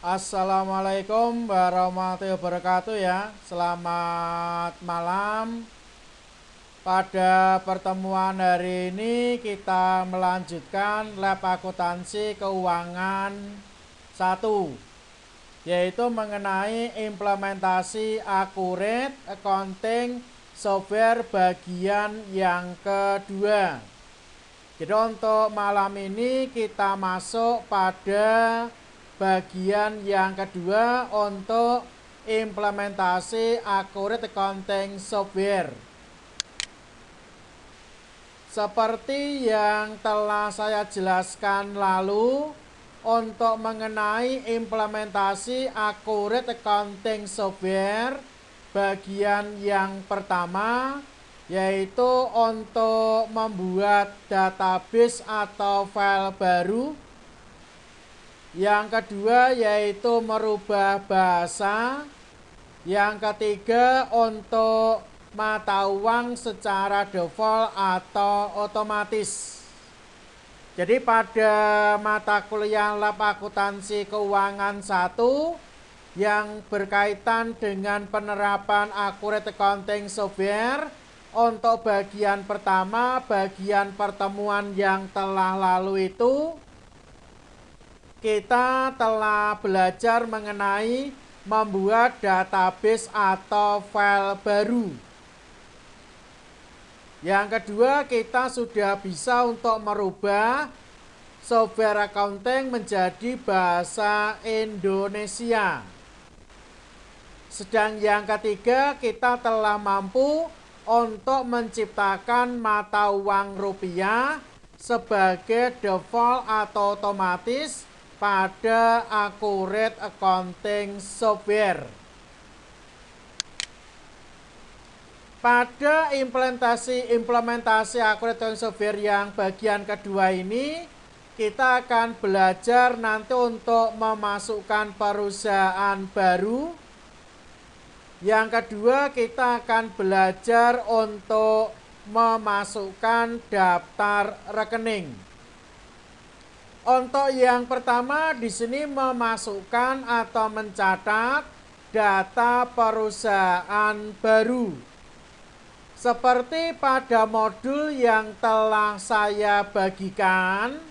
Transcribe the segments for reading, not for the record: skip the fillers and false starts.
Assalamualaikum warahmatullahi wabarakatuh ya. Selamat malam. Pada pertemuan hari ini kita melanjutkan lab akuntansi keuangan 1, yaitu mengenai implementasi accurate accounting software bagian yang kedua. Jadi untuk malam ini kita masuk pada bagian yang kedua untuk implementasi accurate accounting software. Seperti yang telah saya jelaskan lalu, untuk mengenai implementasi accurate accounting software bagian yang pertama, yaitu untuk membuat database atau file baru. Yang kedua yaitu merubah bahasa. Yang ketiga untuk mata uang secara default atau otomatis. Jadi pada mata kuliah lab akuntansi keuangan 1 yang berkaitan dengan penerapan accurate accounting software, untuk bagian pertama, bagian pertemuan yang telah lalu itu, kita telah belajar mengenai membuat database atau file baru. Yang kedua, kita sudah bisa untuk merubah software accounting menjadi bahasa Indonesia. Sedang yang ketiga, kita telah mampu untuk menciptakan mata uang rupiah sebagai default atau otomatis pada accurate accounting software. Pada implementasi accurate accounting software yang bagian kedua ini, kita akan belajar nanti untuk memasukkan perusahaan baru. Yang kedua, kita akan belajar untuk memasukkan daftar rekening. Untuk yang pertama di sini memasukkan atau mencatat data perusahaan baru. Seperti pada modul yang telah saya bagikan,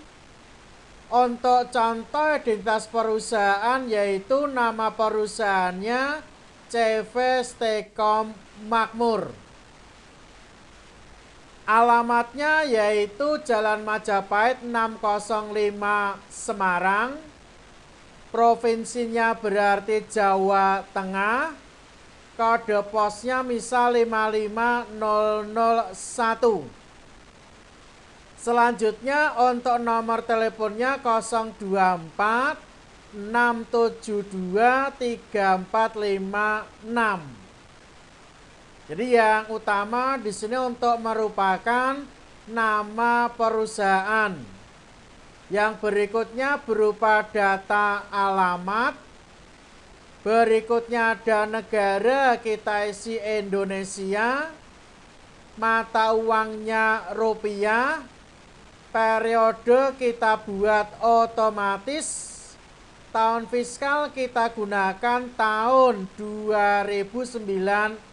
untuk contoh identitas perusahaan yaitu nama perusahaannya CV Stekom Makmur. Alamatnya yaitu Jalan Majapahit 605 Semarang. Provinsinya berarti Jawa Tengah. Kode posnya misal 55001. Selanjutnya untuk nomor teleponnya 024 672 3456. Jadi yang utama di sini untuk merupakan nama perusahaan. Yang berikutnya berupa data alamat. Berikutnya ada negara, kita isi Indonesia. Mata uangnya rupiah. Periode kita buat otomatis. Tahun fiskal kita gunakan tahun 2019.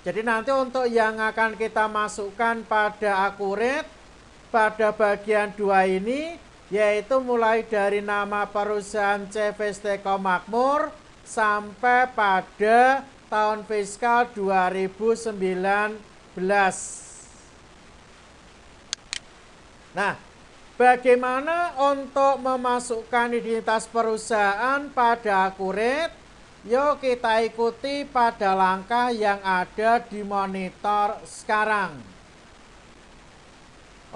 Jadi nanti untuk yang akan kita masukkan pada accurate pada bagian 2 ini, yaitu mulai dari nama perusahaan CV Stekom Makmur sampai pada tahun fiskal 2019. Nah, bagaimana untuk memasukkan identitas perusahaan pada accurate? Yuk kita ikuti pada langkah yang ada di monitor sekarang.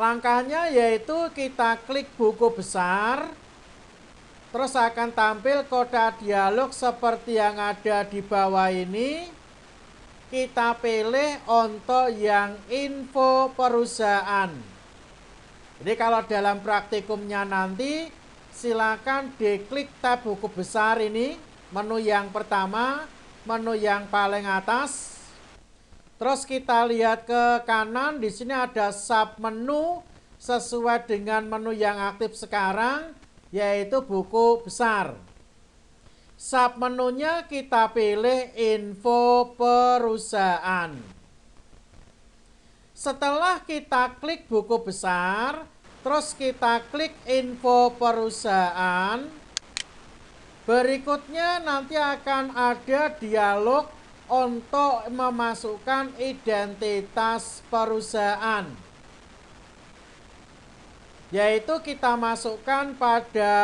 Langkahnya yaitu kita klik buku besar. Terus akan tampil kotak dialog seperti yang ada di bawah ini. Kita pilih untuk yang info perusahaan. Jadi kalau dalam praktikumnya nanti, silakan diklik tab buku besar ini. Menu yang pertama, menu yang paling atas. Terus kita lihat ke kanan, di sini ada sub menu sesuai dengan menu yang aktif sekarang. yaitu buku besar. Submenunya kita pilih info perusahaan. Setelah kita klik buku besar, terus kita klik info perusahaan, berikutnya nanti akan ada dialog untuk memasukkan identitas perusahaan, yaitu kita masukkan pada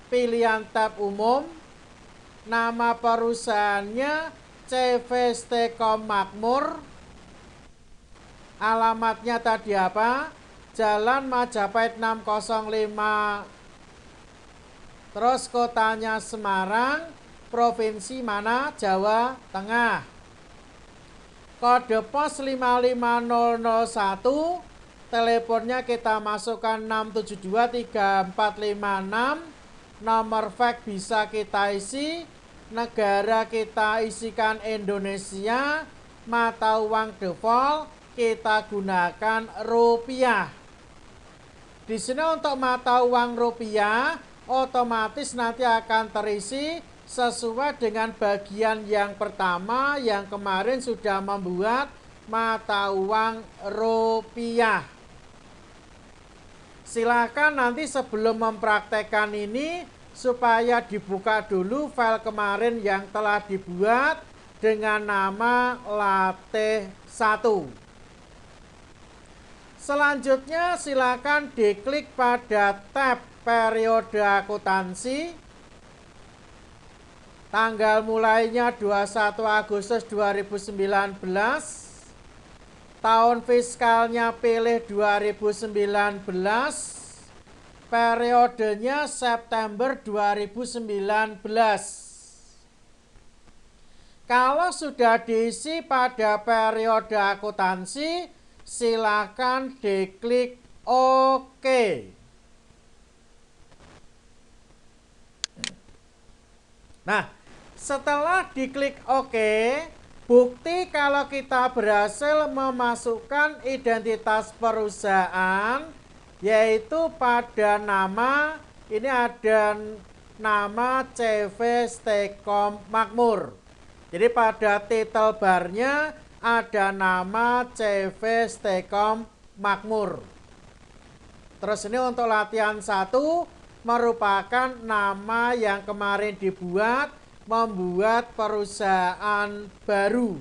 pilihan tab umum, nama perusahaannya CV Stekom Makmur, alamatnya tadi apa? Jalan Majapahit 605, terus kotanya Semarang, provinsi mana? Jawa Tengah. Kode pos 55001, teleponnya kita masukkan 6723456, nomor fax bisa kita isi, negara kita isikan Indonesia, mata uang default kita gunakan rupiah. Di sini untuk mata uang rupiah otomatis nanti akan terisi sesuai dengan bagian yang pertama yang kemarin sudah membuat mata uang rupiah. Silakan nanti sebelum mempraktekkan ini supaya dibuka dulu file kemarin yang telah dibuat dengan nama latih 1. Selanjutnya silakan diklik pada tab periode akuntansi. Tanggal mulainya 21 Agustus 2019. Tahun fiskalnya pilih 2019. Periodenya September 2019. Kalau sudah diisi pada periode akuntansi, silakan diklik OK. Nah, setelah diklik OK, bukti kalau kita berhasil memasukkan identitas perusahaan, yaitu pada nama, ini ada nama CV Stekom Makmur. Jadi pada title barnya ada nama CV Stekom Makmur. Terus ini untuk latihan 1 merupakan nama yang kemarin dibuat membuat perusahaan baru.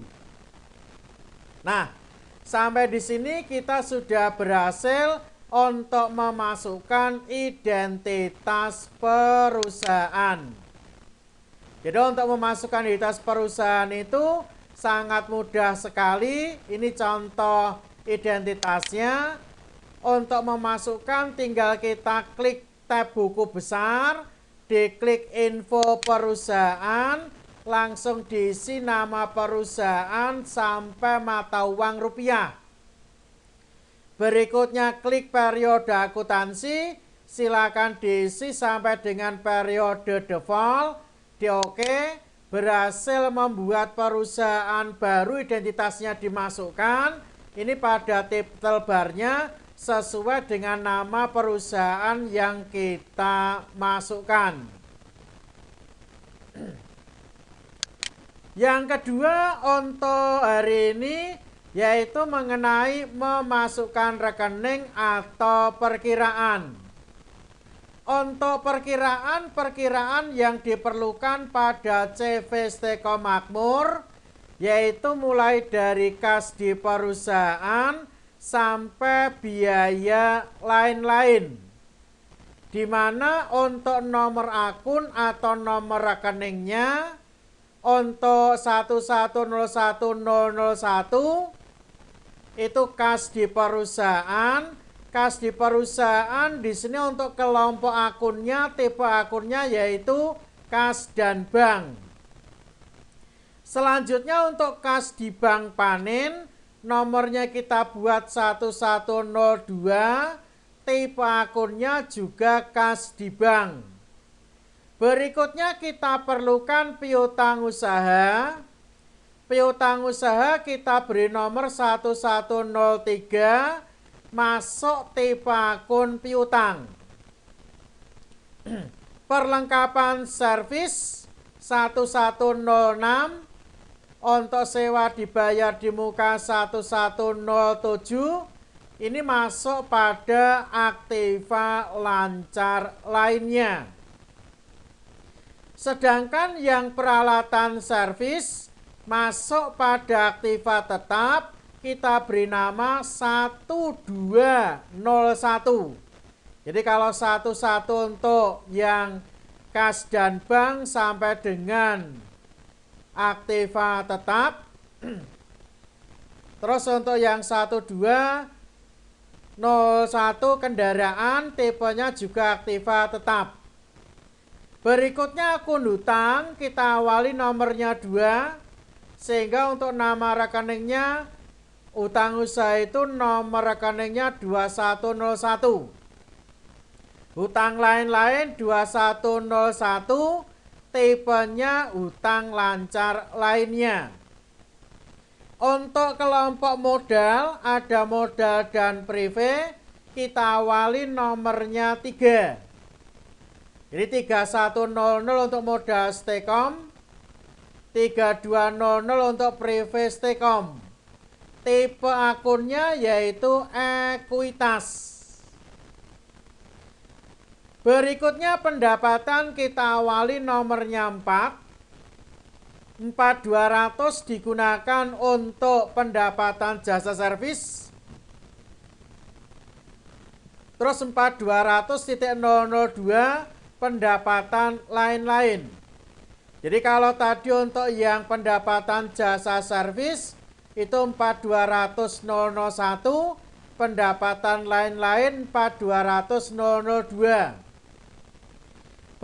Nah, sampai di sini kita sudah berhasil untuk memasukkan identitas perusahaan. Jadi untuk memasukkan identitas perusahaan itu sangat mudah sekali. Ini contoh identitasnya. Untuk memasukkan tinggal kita klik tab buku besar, diklik info perusahaan, langsung diisi nama perusahaan sampai mata uang rupiah. Berikutnya klik periode akuntansi, silakan diisi sampai dengan periode default, di OK. Berhasil membuat perusahaan baru, identitasnya dimasukkan. Ini pada title barnya sesuai dengan nama perusahaan yang kita masukkan. Yang kedua untuk hari ini yaitu mengenai memasukkan rekening atau perkiraan. Untuk perkiraan yang diperlukan pada CV Stekom Makmur yaitu mulai dari kas di perusahaan sampai biaya lain-lain, di mana untuk nomor akun atau nomor rekeningnya untuk 11010001 itu kas di perusahaan. Kas di perusahaan di sini untuk kelompok akunnya, tipe akunnya yaitu kas dan bank. Selanjutnya untuk kas di bank panen, nomornya kita buat 1102, tipe akunnya juga kas di bank. Berikutnya kita perlukan piutang usaha. Piutang usaha kita beri nomor 1103, masuk tipe akun piutang. Perlengkapan servis 1106, untuk sewa dibayar di muka 1107, ini masuk pada Aktiva lancar lainnya. Sedangkan yang peralatan servis masuk pada Aktiva tetap, kita beri nama 1201. Jadi kalau 11 untuk yang kas dan bank sampai dengan Aktiva tetap. Terus untuk yang 1201 kendaraan tipenya juga Aktiva tetap. Berikutnya akun hutang, kita awali nomornya 2, sehingga untuk nama rekeningnya utang usaha itu nomor rekeningnya 2101. Hutang lain-lain 2101, tipenya hutang lancar lainnya. Untuk kelompok modal, ada modal dan prive, kita awali nomornya 3. Jadi 3100 untuk modal Stekom, 3200 untuk prive Stekom. Tipe akunnya yaitu ekuitas. Berikutnya pendapatan, kita awali nomornya 4. 4200 digunakan untuk pendapatan jasa servis. Terus 4200.002 pendapatan lain-lain. Jadi kalau tadi untuk yang pendapatan jasa servis itu 42001, pendapatan lain-lain 42002.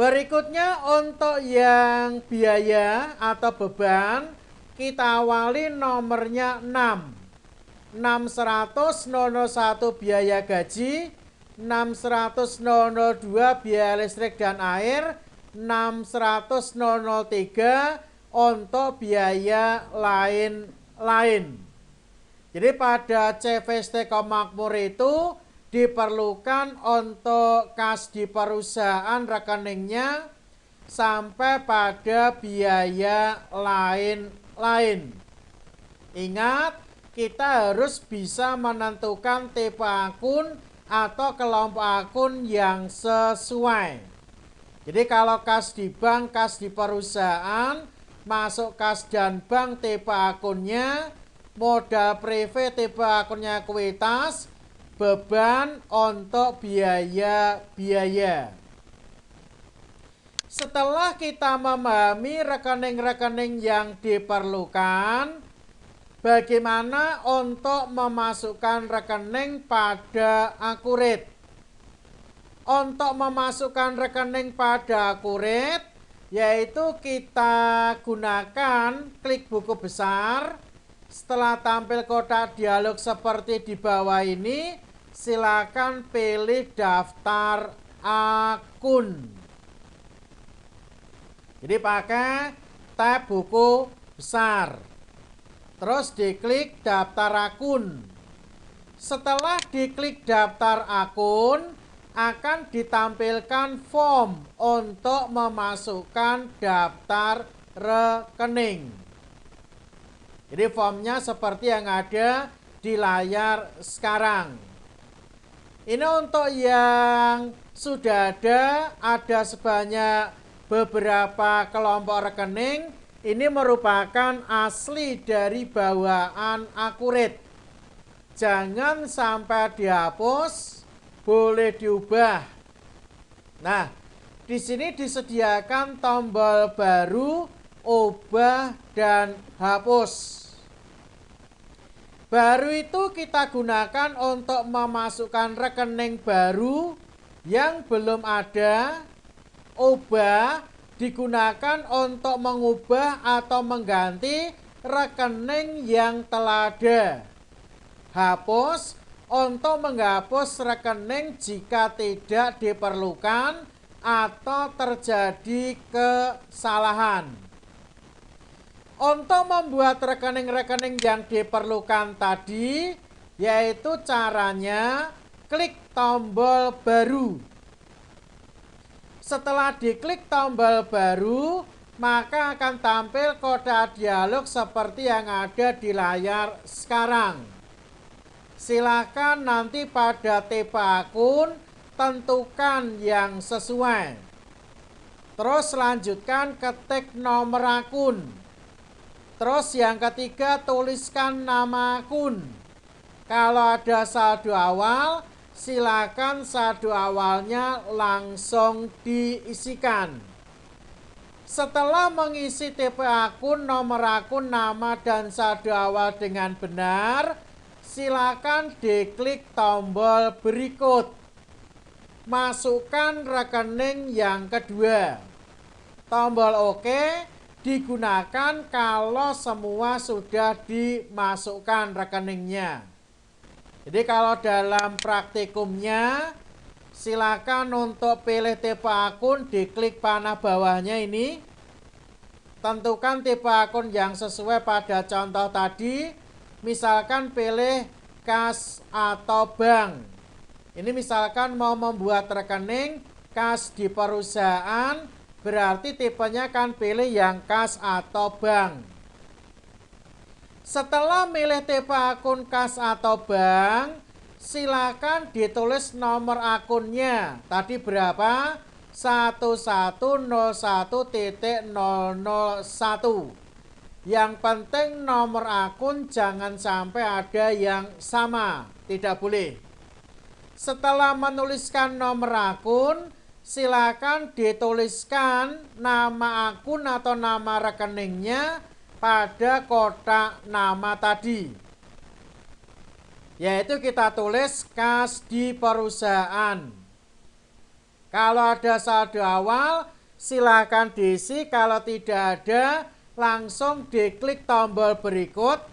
Berikutnya untuk yang biaya atau beban, kita awali nomornya 6. 600.001 biaya gaji, 600.002 biaya listrik dan air, 600.003 untuk biaya lain-lain. Jadi pada CV Stekom Makmur itu diperlukan untuk kas di perusahaan rekeningnya sampai pada biaya lain-lain. Ingat, kita harus bisa menentukan tipe akun atau kelompok akun yang sesuai. Jadi kalau kas di bank, kas di perusahaan, masuk kas dan bank tipe akunnya, modal prive tipe akunnya ekuitas, beban untuk biaya-biaya. Setelah kita memahami rekening-rekening yang diperlukan, bagaimana untuk memasukkan rekening pada akurat? Untuk memasukkan rekening pada akurat, yaitu kita gunakan klik buku besar. Setelah tampil kotak dialog seperti di bawah ini, silakan pilih daftar akun. Jadi pakai tab buku besar. Terus diklik daftar akun. Setelah diklik daftar akun, akan ditampilkan form untuk memasukkan daftar rekening. Jadi formnya seperti yang ada di layar sekarang. Ini untuk yang sudah ada sebanyak beberapa kelompok rekening. Ini merupakan asli dari bawaan akurat. Jangan sampai dihapus, boleh diubah. Nah, di sini disediakan tombol baru, ubah dan hapus. Baru itu kita gunakan untuk memasukkan rekening baru yang belum ada. Ubah digunakan untuk mengubah atau mengganti rekening yang telah ada. Hapus untuk menghapus rekening jika tidak diperlukan atau terjadi kesalahan. Untuk membuat rekening-rekening yang diperlukan tadi, yaitu caranya klik tombol baru. Setelah diklik tombol baru, maka akan tampil kotak dialog seperti yang ada di layar sekarang. Silakan nanti pada tipe akun tentukan yang sesuai. Terus lanjutkan ketik nomor akun. Terus yang ketiga, tuliskan nama akun. Kalau ada saldo awal, silakan saldo awalnya langsung diisikan. Setelah mengisi tipe akun, nomor akun, nama, dan saldo awal dengan benar, silakan diklik tombol berikut. Masukkan rekening yang kedua. Tombol OK digunakan kalau semua sudah dimasukkan rekeningnya. Jadi kalau dalam praktikumnya, silakan untuk pilih tipe akun, diklik panah bawahnya ini. Tentukan tipe akun yang sesuai pada contoh tadi. Misalkan pilih kas atau bank. Ini misalkan mau membuat rekening kas di perusahaan, berarti tipenya kan pilih yang kas atau bank. Setelah milih tipe akun kas atau bank, silakan ditulis nomor akunnya. Tadi berapa? 1101.001. Yang penting nomor akun jangan sampai ada yang sama, tidak boleh. Setelah menuliskan nomor akun, silakan dituliskan nama akun atau nama rekeningnya pada kotak nama tadi. Yaitu kita tulis kas di perusahaan. Kalau ada saldo awal, silakan diisi. Kalau tidak ada, langsung diklik tombol berikut.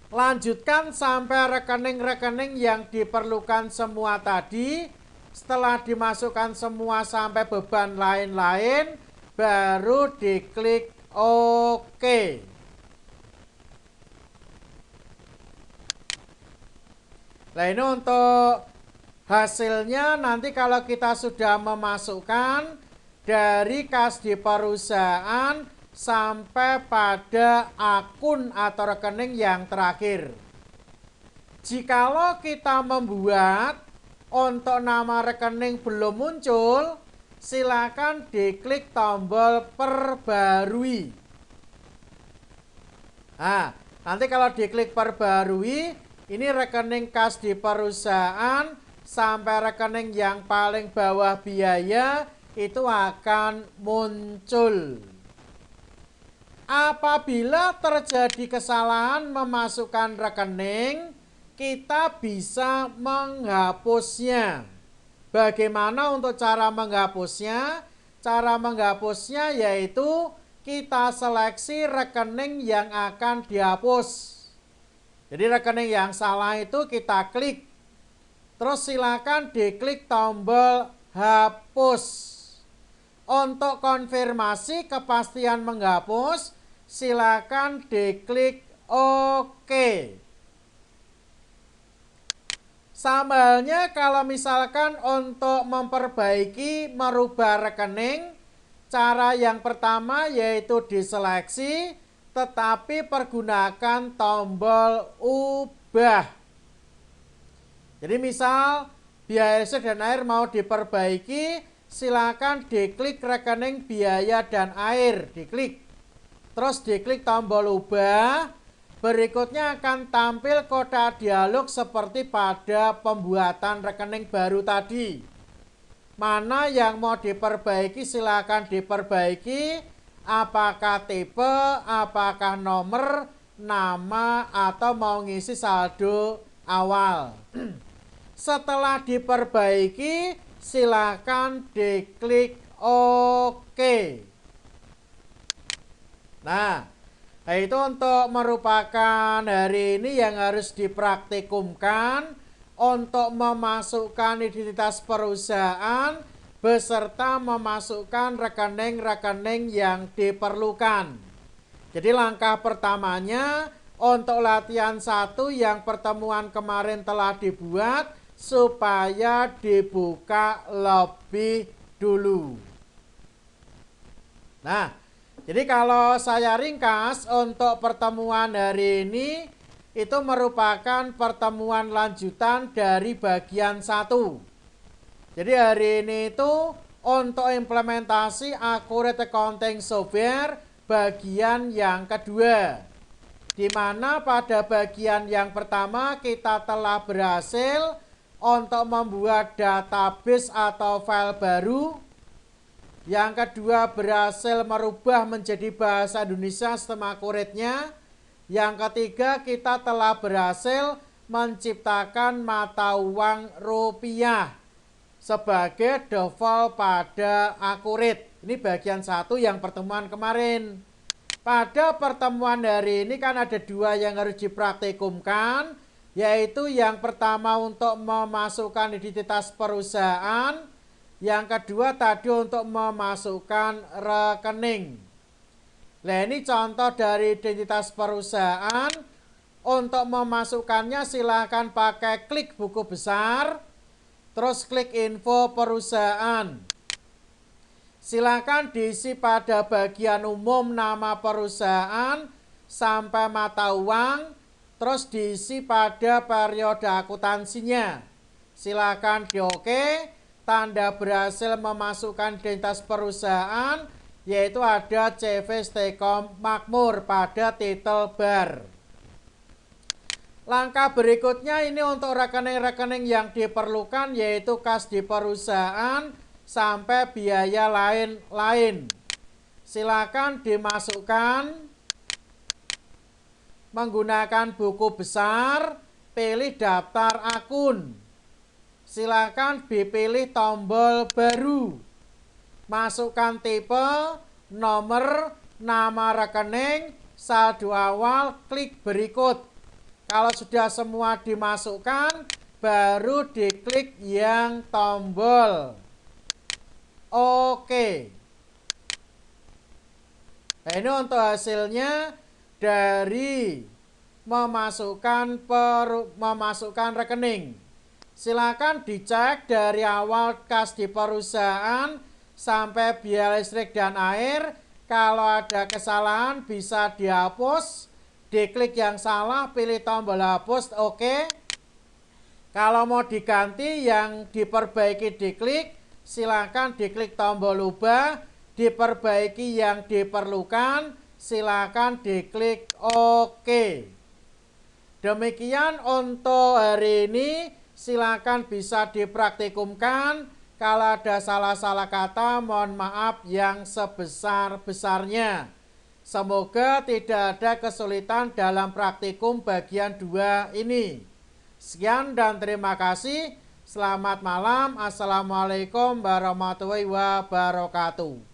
Lanjutkan sampai rekening-rekening yang diperlukan semua tadi. Setelah dimasukkan semua sampai beban lain-lain, baru diklik OK. Nah, ini untuk hasilnya nanti kalau kita sudah memasukkan dari kas di perusahaan sampai pada akun atau rekening yang terakhir. Jikalau kita membuat untuk nama rekening belum muncul, silakan diklik tombol perbarui. Nah, nanti kalau diklik perbarui, ini rekening kas di perusahaan sampai rekening yang paling bawah biaya itu akan muncul. Apabila terjadi kesalahan memasukkan rekening, kita bisa menghapusnya. Bagaimana untuk cara menghapusnya? Cara menghapusnya yaitu kita seleksi rekening yang akan dihapus. Jadi rekening yang salah itu kita klik. Terus silakan diklik tombol hapus. Untuk konfirmasi kepastian menghapus, silakan diklik OK. Sama halnya kalau misalkan untuk memperbaiki, merubah rekening, cara yang pertama yaitu diseleksi, tetapi pergunakan tombol ubah. Jadi misal biaya listrik dan air mau diperbaiki, silakan diklik rekening biaya dan air, diklik. Terus diklik tombol ubah. Berikutnya akan tampil kotak dialog seperti pada pembuatan rekening baru tadi. Mana yang mau diperbaiki silakan diperbaiki. Apakah tipe, apakah nomor, nama, atau mau ngisi saldo awal. Setelah diperbaiki, silakan diklik OK. Nah, itu untuk merupakan hari ini yang harus dipraktikumkan untuk memasukkan identitas perusahaan beserta memasukkan rekening-rekening yang diperlukan. Jadi langkah pertamanya untuk latihan 1 yang pertemuan kemarin telah dibuat supaya dibuka lebih dulu. Nah, jadi kalau saya ringkas untuk pertemuan hari ini, itu merupakan pertemuan lanjutan dari bagian 1. Jadi hari ini itu untuk implementasi Accurate Accounting Software bagian yang kedua, di mana pada bagian yang pertama kita telah berhasil untuk membuat database atau file baru. Yang kedua berhasil merubah menjadi bahasa Indonesia sistem Accurate-nya. Yang ketiga kita telah berhasil menciptakan mata uang rupiah sebagai default pada Accurate. Ini bagian 1 yang pertemuan kemarin. Pada pertemuan hari ini kan ada 2 yang harus dipraktikumkan, yaitu yang pertama untuk memasukkan identitas perusahaan, yang kedua tadi untuk memasukkan rekening. Nah, ini contoh dari identitas perusahaan. Untuk memasukkannya silakan pakai klik buku besar, terus klik info perusahaan. Silakan diisi pada bagian umum nama perusahaan sampai mata uang, terus diisi pada periode akuntansinya. Silakan di oke, tanda berhasil memasukkan identitas perusahaan, yaitu ada CV Stekom Makmur pada titel bar. Langkah berikutnya ini untuk rekening-rekening yang diperlukan, yaitu kas di perusahaan sampai biaya lain-lain. Silakan dimasukkan menggunakan buku besar, pilih daftar akun. Silakan dipilih tombol baru. Masukkan tipe, nomor, nama rekening, saldo awal, klik berikut. Kalau sudah semua dimasukkan, baru diklik yang tombol oke. Nah, ini untuk hasilnya dari memasukkan rekening. Silakan dicek dari awal kas di perusahaan sampai biaya listrik dan air. Kalau ada kesalahan bisa dihapus. Diklik yang salah, pilih tombol hapus, oke. Kalau mau diganti yang diperbaiki diklik, silakan diklik tombol ubah. Diperbaiki yang diperlukan, silakan diklik oke. Demikian untuk hari ini, silakan bisa dipraktikumkan. Kalau ada salah-salah kata, mohon maaf yang sebesar-besarnya. Semoga tidak ada kesulitan dalam praktikum bagian 2 ini. Sekian dan terima kasih. Selamat malam. Assalamualaikum warahmatullahi wabarakatuh.